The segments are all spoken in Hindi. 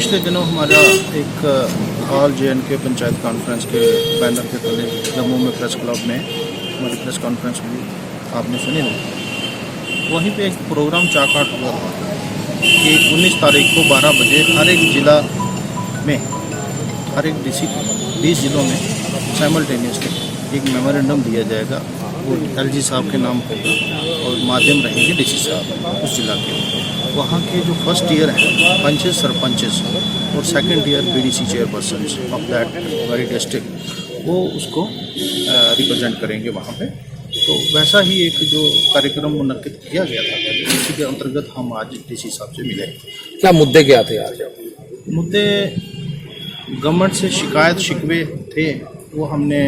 पिछले दिनों हमारा एक ऑल JNK पंचायत कॉन्फ्रेंस के बैनर के तले जम्मू में प्रेस क्लब में हमारी प्रेस कॉन्फ्रेंस हुई, आपने सुनी नहीं। वहीं पे एक प्रोग्राम चाकाट हुआ था कि 19 तारीख को 12 बजे हर एक ज़िला में, हर एक डिस्ट्रिक्ट 20 ज़िलों में साइमल्टेनियसली एक मेमोरेंडम दिया जाएगा। वो LG साहब के नाम होगा और माध्यम रहेंगे DC साहब उस जिला के। वहाँ के जो फर्स्ट ईयर हैं पंचेस, सरपंचेस और second year BDC chairperson of that very district, वो उसको रिप्रेजेंट करेंगे वहाँ पे। तो वैसा ही एक जो कार्यक्रम मुनक्किद किया गया था, इसी के अंतर्गत हम आज DC साहब से मिले। क्या मुद्दे क्या थे आज? मुद्दे गवर्नमेंट से शिकायत शिकवे थे, वो हमने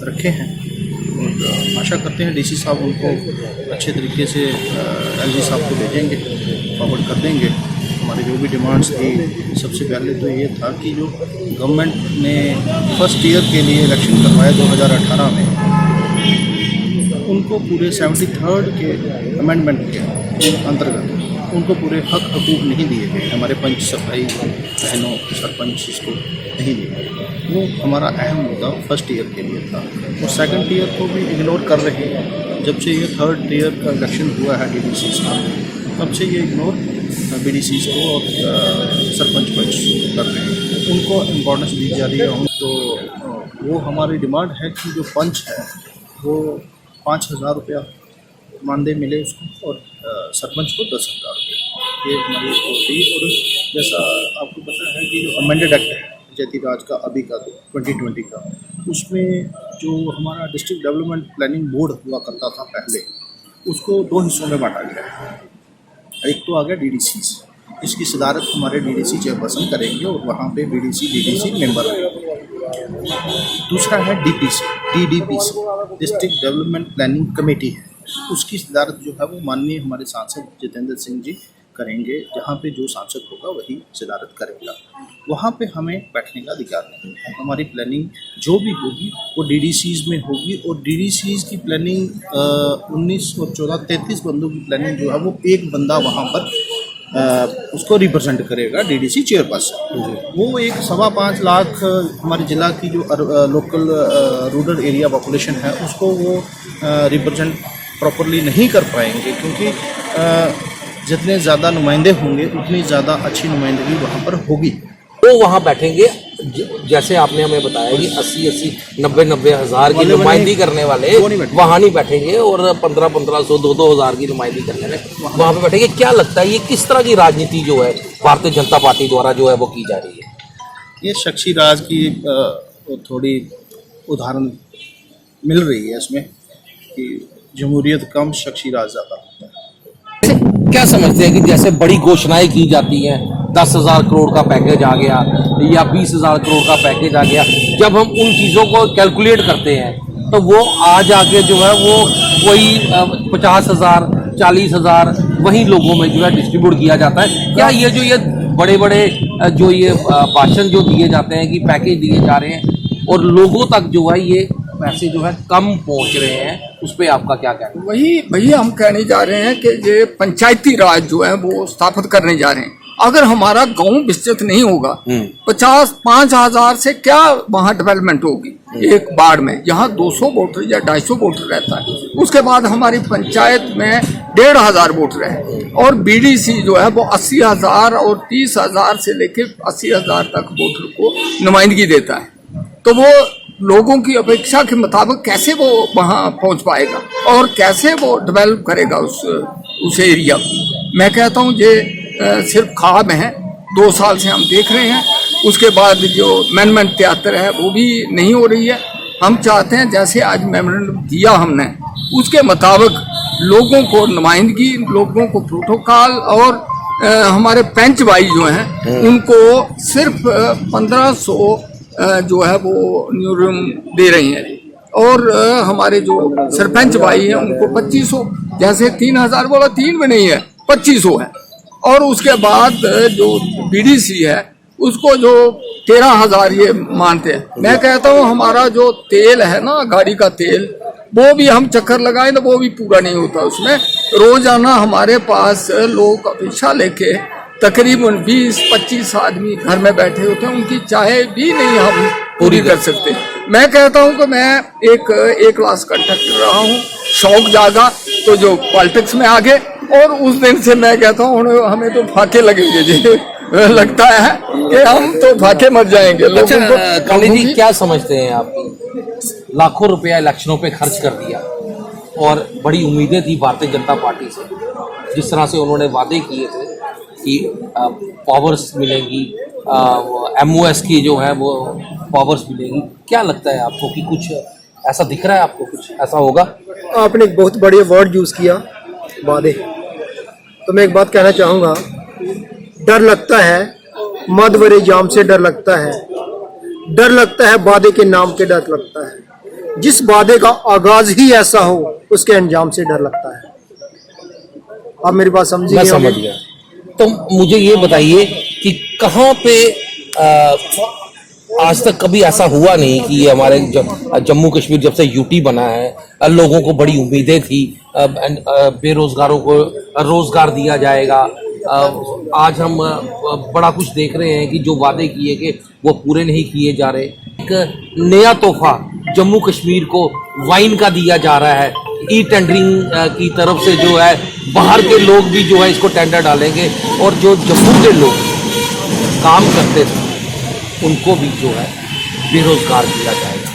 रखे हैं। आशा करते हैं DC साहब उनको अच्छे तरीके से LG साहब को भेजेंगे, फॉरवर्ड कर देंगे। हमारी जो भी डिमांड्स थी, सबसे पहले तो ये था कि जो गवर्नमेंट ने फर्स्ट ईयर के लिए इलेक्शन करवाया 2018 में, उनको पूरे 73rd के अमेंडमेंट के अंतर्गत उनको पूरे हक हकूक़ नहीं दिए गए। हमारे पंच सफाई बहनों, सरपंच इसको नहीं दिए गए। वो हमारा अहम मुद्दा फर्स्ट ईयर के लिए था और सेकंड ईयर को भी इग्नोर कर रहे हैं। जब से ये थर्ड ईयर का इलेक्शन हुआ है DDCs का, तब से ये इग्नोर BDCs को और सरपंच पंच कर रहे हैं, उनको इम्पोर्टेंस दी जा रही है। तो वो हमारी डिमांड है कि जो पंच है वो 5,000 रुपया मानदेय मिले उसको और सरपंच को 10,000 रुपये, ये हमारी थी। और जैसा आपको पता है कि जो अमेंडेड एक्ट है पंचायती राज का अभी का 2020 का, उसमें जो हमारा डिस्ट्रिक्ट डेवलपमेंट प्लानिंग बोर्ड हुआ करता था पहले, उसको 2 हिस्सों में बांटा गया है। एक तो आ गया DDCs, इसकी सदारत हमारे DDC चेयरपर्सन करेंगे और वहाँ पे BDC DDC मेंबर रहेंगे। दूसरा है DDPC, district development planning committee है, उसकी सदारत जो है वो माननीय हमारे सांसद जितेंद्र सिंह जी करेंगे। जहाँ पे जो सांसद होगा वही सदारत करेगा। वहाँ पे हमें बैठने का अधिकार नहीं है। हमारी प्लानिंग जो भी होगी वो DDCs में होगी और DDCs की प्लानिंग 19 और 14, 33 बंदों की प्लानिंग जो है वो एक बंदा वहाँ पर उसको रिप्रेजेंट करेगा, DDC चेयरपर्सन। वो एक 5.25 लाख हमारे ज़िला की जो लोकल रूरल एरिया पॉपुलेशन है उसको वो रिप्रेजेंट प्रॉपरली नहीं कर पाएंगे, क्योंकि जितने ज़्यादा नुमाइंदे होंगे उतनी ज़्यादा अच्छी नुमाइंदगी वहाँ पर होगी। वो वहाँ बैठेंगे, जैसे आपने हमें बताया कि 80-80, 90-90 हज़ार की नुमाइंदगी करने वाले वहाँ नहीं बैठेंगे और 1500-1500, 2-2 हज़ार की नुमाइंदगी करने में वहाँ पे बैठेंगे। क्या लगता है ये किस तरह की राजनीति जो है भारतीय जनता पार्टी द्वारा जो है वो की जा रही है? ये शख्सी राज की थोड़ी उदाहरण मिल रही है इसमें कि जमहूरियत कम, शख्सी राज ज़्यादा होता है। क्या समझते हैं कि जैसे बड़ी घोषणाएं की जाती हैं, 10,000 करोड़ का पैकेज आ गया या 20,000 करोड़ का पैकेज आ गया, जब हम उन चीज़ों को कैलकुलेट करते हैं तो वो आज आके जो है वो कोई 50,000, 40,000 वही लोगों में जो है डिस्ट्रीब्यूट किया जाता है। क्या ये बड़े बड़े जो ये भाषण जो दिए जाते हैं कि पैकेज दिए जा रहे हैं और लोगों तक जो है ये पैसे जो है कम पहुंच रहे हैं, उस पर आपका क्या कहना है? वही भैया हम कहने जा रहे हैं कि ये पंचायती राज जो है वो स्थापित करने जा रहे हैं। अगर हमारा गांव विस्तृत नहीं होगा, 5,000 से क्या वहाँ डेवलपमेंट होगी एक बार में? यहाँ 200 वोटर या 250 वोटर रहता है, उसके बाद हमारी पंचायत में 1,500 वोटर है और BDC जो है वो 80,000 और 30,000 से लेकर 80,000 तक वोटर को नुमाइंदगी देता है। तो वो लोगों की अपेक्षा के मुताबिक कैसे वो वहाँ पहुँच पाएगा और कैसे वो डेवलप करेगा उस एरिया को? मैं कहता हूँ ये सिर्फ ख्वाब है। 2 साल से हम देख रहे हैं, उसके बाद जो अमेंडमेंट 73 है वो भी नहीं हो रही है। हम चाहते हैं जैसे आज मेमोरेंडम दिया हमने, उसके मुताबिक लोगों को नुमाइंदगी, लोगों को प्रोटोकॉल और हमारे पंच भाई जो हैं उनको सिर्फ 1500 जो है वो न्यूरम दे रही हैं और हमारे जो सरपंच भाई हैं उनको 2500, जैसे 3,000 बोला, 3 में नहीं है, 2500 है। और उसके बाद जो BDC है उसको जो 13,000 ये मानते हैं। मैं कहता हूँ हमारा जो तेल है ना, गाड़ी का तेल, वो भी हम चक्कर लगाएं तो वो भी पूरा नहीं होता। उसमें रोजाना हमारे पास लोग अपेक्षा लेके तकरीबन 20-25 आदमी घर में बैठे होते हैं, उनकी चाय भी नहीं हम पूरी कर सकते। मैं कहता हूं कि मैं एक ए क्लास कंडक्टर रहा हूं, शौक जागा तो जो पॉलिटिक्स में आ गए, और उस दिन से मैं कहता हूं हमें तो फाके लगेंगे जी। लगता है कि हम तो फाके मर जाएंगे। अच्छा काली जी, क्या समझते हैं आप? लाखों रुपया इलेक्शनों पे खर्च कर दिया और बड़ी उम्मीदें थी भारतीय जनता पार्टी से, जिस तरह से उन्होंने वादे किए थे कि पावर्स मिलेंगी, MOS की जो है वो पावर्स मिलेगी, क्या लगता है आपको कि कुछ ऐसा दिख रहा है आपको, कुछ ऐसा होगा? आपने एक बहुत बढ़िया वर्ड यूज़ किया, वादे। तो मैं एक बात कहना चाहूँगा, डर लगता है मदवरे जाम से, डर लगता है वादे के नाम के, डर लगता है जिस वादे का आगाज ही ऐसा हो उसके अंजाम से डर लगता है। आप मेरी बात समझिए? मैं समझ गया। तो मुझे ये बताइए कि कहाँ पे आज तक कभी ऐसा हुआ नहीं कि ये हमारे जम्मू कश्मीर जब से यूटी बना है, लोगों को बड़ी उम्मीदें थी, बेरोजगारों को रोजगार दिया जाएगा। आज हम बड़ा कुछ देख रहे हैं कि जो वादे किए गए वो पूरे नहीं किए जा रहे। एक नया तोहफा जम्मू कश्मीर को वाइन का दिया जा रहा है, ई टेंडरिंग की तरफ से जो है बाहर के लोग भी जो है इसको टेंडर डालेंगे, और जो जम्मू के लोग काम करते थे उनको भी जो है बेरोजगार किया जाएगा।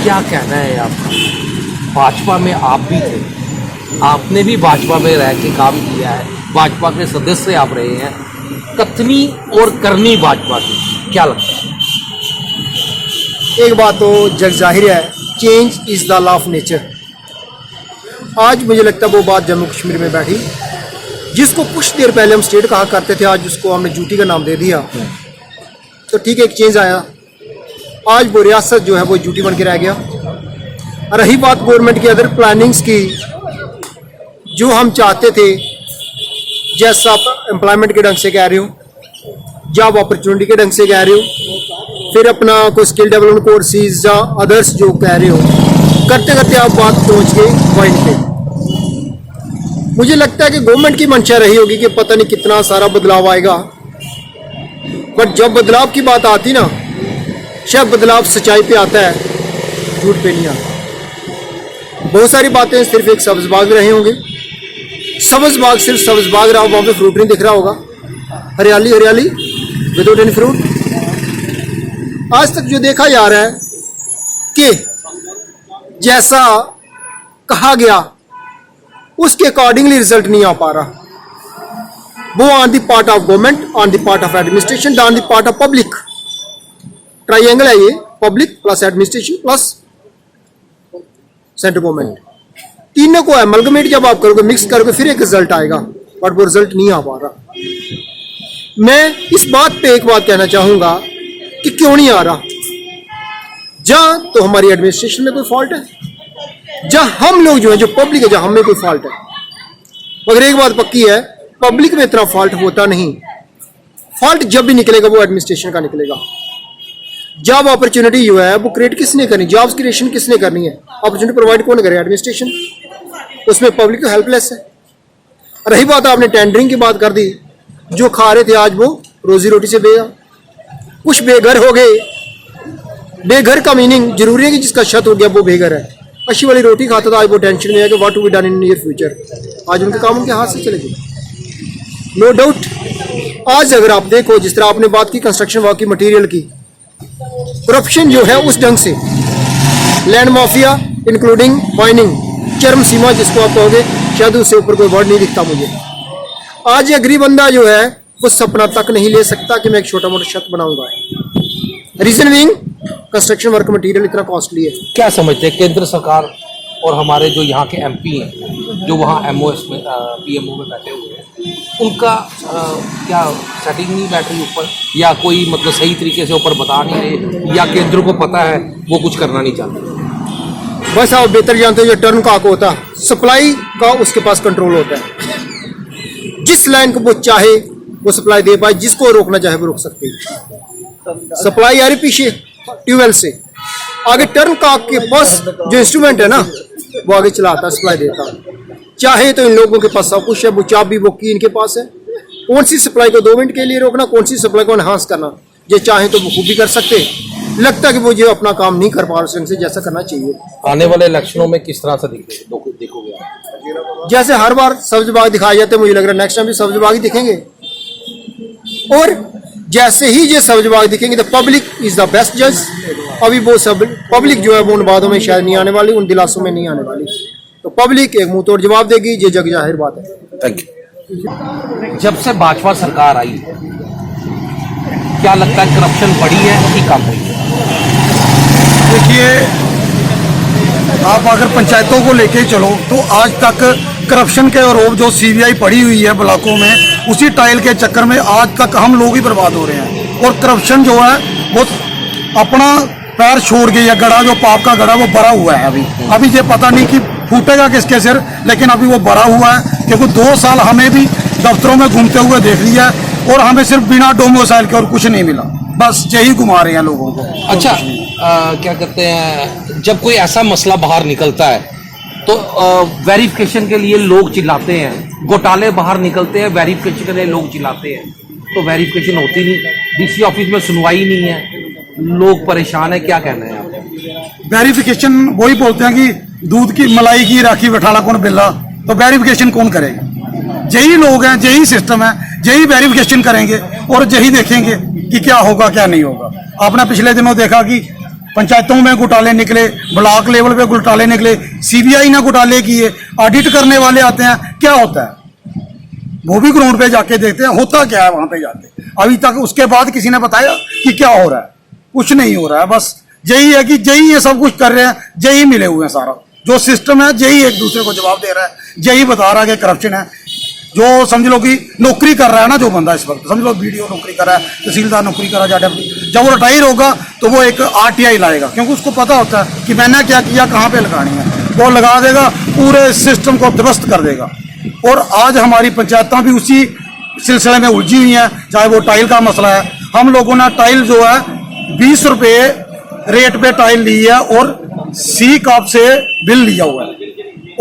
क्या कहना है आपका? भाजपा में आप भी थे, आपने भी भाजपा में रह के काम किया है, भाजपा के सदस्य आप रहे हैं, कथनी और करनी भाजपा की, क्या लगता है? एक बात तो जग जाहिर है, change is the law of nature. आज मुझे लगता है वो बात जम्मू कश्मीर में बैठी, जिसको कुछ देर पहले हम स्टेट कहा करते थे, आज उसको हमने यूटी का नाम दे दिया। तो ठीक है, एक चेंज आया, आज वो रियासत जो है वो यूटी बन के रह गया। रही बात गवर्नमेंट की अदर प्लानिंग्स की, जो हम चाहते थे, जैसा आप एम्प्लॉयमेंट के ढंग से कह रहे हो, जॉब अपॉर्चुनिटी के ढंग से कह रहे हो, फिर अपना कोई स्किल डेवलपमेंट कोर्सेज या अदर्स जो कह रहे हो, करते करते आप बात पहुंच गए पॉइंट पे। मुझे लगता है कि गवर्नमेंट की मंशा रही होगी कि पता नहीं कितना सारा बदलाव आएगा, बट जब बदलाव की बात आती ना, शायद बदलाव सच्चाई पे आता है, झूठ पे नहीं आता। बहुत सारी बातें सिर्फ एक सब्ज बाग रहे होंगे, सब्ज बाग सिर्फ सब्ज बाग रहा, वहाँ पे फ्रूट नहीं दिख रहा होगा, हरियाली हरियाली विदाउट एनी फ्रूट। आज तक जो देखा जा रहा है कि जैसा कहा गया उसके अकॉर्डिंगली रिजल्ट नहीं आ पा रहा, वो on the part of government, on the part of administration, on the part of public. Triangle है ये, public plus administration plus central government, तीनों को एमलगमेट जब आप करोगे, मिक्स करोगे, फिर एक रिजल्ट आएगा, बट वो रिजल्ट नहीं आ पा रहा। मैं इस बात पे एक बात कहना चाहूंगा कि क्यों नहीं आ रहा। जहां तो हमारी एडमिनिस्ट्रेशन में कोई फॉल्ट है, जहां हम लोग जो है, जो पब्लिक है, जहां हमें कोई फॉल्ट है। मगर एक बात पक्की है, पब्लिक में इतना फॉल्ट होता नहीं। फॉल्ट जब भी निकलेगा वो एडमिनिस्ट्रेशन का निकलेगा। जॉब अपॉर्चुनिटी जो है वो क्रिएट किसने करनी, जॉब्स क्रिएशन किसने करनी है, अपॉर्चुनिटी प्रोवाइड कौन करे, एडमिनिस्ट्रेशन। उसमें पब्लिक तो हेल्पलेस है। रही बात, आपने टेंडरिंग की बात कर दी, जो खा रहे थे आज वो रोजी रोटी से कुछ बेघर हो गए। बेघर का मीनिंग जरूरी है कि जिसका छत हो गया वो बेघर है। अच्छी वाली रोटी खाता था, आज वो टेंशन में है कि what to be done in near future. आज उनके काम उनके हाथ से चले गए, नो डाउट। आज अगर आप देखो, जिस तरह आपने बात की कंस्ट्रक्शन वर्क की, मटेरियल की, करप्शन जो है उस ढंग से, लैंड माफिया इंक्लूडिंग माइनिंग, चरम सीमा जिसको आप कहोगे, शायद उससे ऊपर कोई वर्ड नहीं दिखता मुझे। आज ये गरीब बंदा जो है वो सपना तक नहीं ले सकता कि मैं एक छोटा मोटा छत बनाऊंगा। Reason being construction work material इतना कॉस्टली है। क्या समझते हैं केंद्र सरकार और हमारे जो यहाँ के MP हैं, जो वहाँ MOS में PMO में बैठे हुए हैं, उनका क्या सेटिंग नहीं बैठ रही ऊपर, या कोई मतलब सही तरीके से ऊपर बता नहीं रहे, या केंद्र को पता है वो कुछ करना नहीं चाहते? बस आप बेहतर जानते हो, जो टर्न का होता है, सप्लाई का उसके पास कंट्रोल होता है। जिस लाइन को वो चाहे वो सप्लाई दे पाए, जिसको रोकना चाहे वो रोक सकते हैं। सप्लाई आ रही पीछे ट्यूबवेल से, आगे टर्न का के पास जो इंस्ट्रूमेंट है ना, वो आगे चलाता है, सप्लाई देता है। चाहे तो इन लोगों के पास सब कुछ है, वो चाबी वो की इनके पास है, कौन सी सप्लाई को 2 मिनट के लिए रोकना, कौन सी सप्लाई को एनहांस करना, ये चाहे तो वो भी कर सकते। लगता है कि वो जो अपना काम नहीं कर पा रहे ढंग से जैसा करना चाहिए। आने वाले इलेक्शनों में किस तरह से देखोगे आप? जैसे हर बार सब्ज बाग दिखाए जाते हैं, मुझे लग रहा है नेक्स्ट टाइम भी सब्ज बाग ही दिखेंगे। और जैसे ही ये सब्ज बाग दिखेंगे, the public is the best जज। अभी वो सब पब्लिक जो है वो उन बातों में शायद नहीं आने वाली, उन दिलासों में नहीं आने वाली। तो पब्लिक एक मुंह तोड़ जवाब देगी, ये जग जाहिर बात है। Thank you. जब से भाजपा सरकार आई, क्या लगता है करप्शन बढ़ी है कि कम हुई है? देखिए, आप अगर पंचायतों को लेके चलो तो आज तक करप्शन के आरोप जो सीबीआई पड़ी हुई है ब्लॉकों में, उसी टाइल के चक्कर में आज तक हम लोग ही बर्बाद हो रहे हैं। और करप्शन जो है वो अपना पैर छोड़ के, या गड़ा जो पाप का गड़ा वो भरा हुआ है। अभी ये पता नहीं कि फूटेगा किसके सिर, लेकिन अभी वो भरा हुआ है। क्योंकि 2 साल हमें भी दफ्तरों में घूमते हुए देख लिया और हमें सिर्फ बिना डोमिसाइल के और कुछ नहीं मिला, बस यही घुमा रहे हैं लोगों को। अच्छा, क्या कहते हैं, जब कोई ऐसा मसला बाहर निकलता है तो वेरिफिकेशन के लिए लोग चिल्लाते हैं, घोटाले बाहर निकलते हैं, वेरिफिकेशन के लिए लोग चिल्लाते हैं, तो वेरिफिकेशन होती नहीं, डीसी ऑफिस में सुनवाई नहीं है, लोग परेशान है। क्या कहना है आप? वेरिफिकेशन वही बोलते हैं कि दूध की मलाई की राखी बैठाला कौन बिल्ला, तो वेरिफिकेशन कौन करेगा? यही लोग हैं, यही सिस्टम है, यही वेरिफिकेशन करेंगे और यही देखेंगे कि क्या होगा क्या नहीं होगा। आपने पिछले दिनों देखा कि पंचायतों में घोटाले निकले, ब्लॉक लेवल पे घोटाले निकले, सीबीआई ने घोटाले किए, ऑडिट करने वाले आते हैं, क्या होता है? वो भी ग्राउंड पे जाके देखते हैं होता क्या है वहां पे जाके। अभी तक उसके बाद किसी ने बताया कि क्या हो रहा है? कुछ नहीं हो रहा है। बस यही है कि यही ये सब कुछ कर रहे हैं, यही मिले हुए हैं, सारा जो सिस्टम है यही एक दूसरे को जवाब दे रहा है, यही बता रहा है कि करप्शन है। जो समझ लो कि नौकरी कर रहा है ना, जो बंदा इस वक्त समझ लो वीडियो नौकरी कर रहा है, तहसीलदार नौकरी कर रहा है, जब वो रिटायर होगा तो वो एक आरटीआई लाएगा, क्योंकि उसको पता होता है कि मैंने क्या किया, कहाँ पे लगानी है, वो लगा देगा, पूरे सिस्टम को ध्वस्त कर देगा। और आज हमारी पंचायतें भी उसी सिलसिले में उलझी हुई हैं, चाहे वो टाइल का मसला है। हम लोगों ने टाइल जो है 20 रुपये रेट पे टाइल ली है और सी कॉप से बिल लिया हुआ है।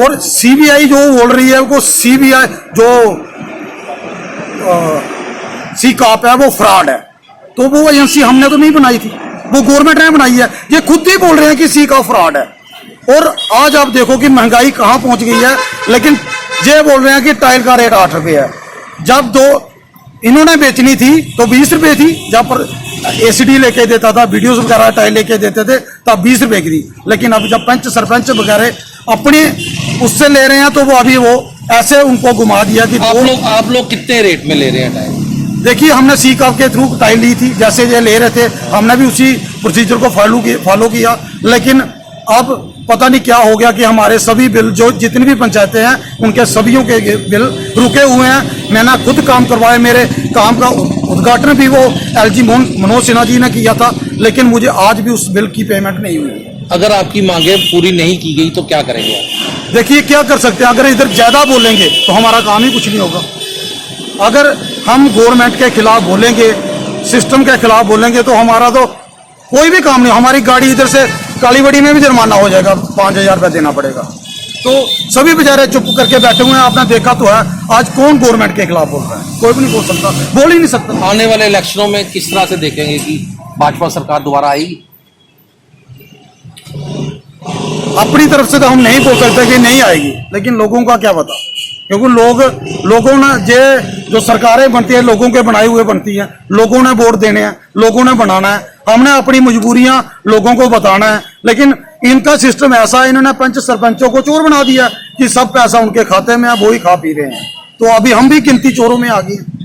और सीबीआई जो बोल रही है वो सीबीआई जो सी कॉप है वो फ्रॉड है, तो वो एजेंसी हमने तो नहीं बनाई थी, वो गवर्नमेंट ने बनाई है। ये खुद ही बोल रहे हैं कि सी कॉप फ्रॉड है। और आज आप देखो कि महंगाई कहाँ पहुंच गई है, लेकिन ये बोल रहे हैं कि टाइल का रेट 8 रुपये है। जब इन्होंने बेचनी थी तो 20 रुपये थी, जब पर एसीडी लेके देता था, वीडियोस वगैरह टाइल लेके देते थे, तब 20 रुपये की थी। लेकिन अब जब पंच सरपंच वगैरह अपने उससे ले रहे हैं तो वो अभी वो ऐसे उनको घुमा दिया कि आप लोग कितने रेट में ले रहे हैं टाइल? देखिए, हमने सी कॉप के थ्रू टाइल ली थी, जैसे ये ले रहे थे हमने भी उसी प्रोसीजर को फॉलो किया। लेकिन अब पता नहीं क्या हो गया कि हमारे सभी बिल, जो जितनी भी पंचायतें हैं उनके सभी के बिल रुके हुए हैं। मैंने खुद काम करवाया, मेरे काम का उद्घाटन भी वो एलजी मनोज सिन्हा जी ने किया था, लेकिन मुझे आज भी उस बिल की पेमेंट नहीं हुई। अगर आपकी मांगे पूरी नहीं की गई तो क्या करेंगे आप? देखिए, क्या कर सकते हैं, अगर इधर ज्यादा बोलेंगे तो हमारा काम ही कुछ नहीं होगा। अगर हम गवर्नमेंट के खिलाफ बोलेंगे, सिस्टम के खिलाफ बोलेंगे, तो हमारा तो कोई भी काम नहीं। हमारी गाड़ी इधर से कालीबड़ी में भी जुर्माना हो जाएगा, 5000 रुपये देना पड़ेगा। तो सभी बेचारे चुप करके बैठे हुए हैं। आपने देखा तो है, आज कौन गवर्नमेंट के खिलाफ बोल रहा है? कोई भी नहीं बोल सकता, बोल ही नहीं सकता। आने वाले इलेक्शनों में किस तरह से देखेंगे कि भाजपा सरकार दोबारा आएगी? अपनी तरफ से तो हम नहीं बोल सकते कि नहीं आएगी, लेकिन लोगों का क्या पता, क्योंकि लोगों ने जो सरकारें बनती है लोगों के बनाए हुए बनती हैं, लोगों ने वोट देने हैं, लोगों ने बनाना है, हमने अपनी मजबूरियां लोगों को बताना है। लेकिन इनका सिस्टम ऐसा है, इन्होंने पंच सरपंचों को चोर बना दिया कि सब पैसा उनके खाते में है, वो ही खा पी रहे हैं। तो अभी हम भी गिनती चोरों में आ गए हैं।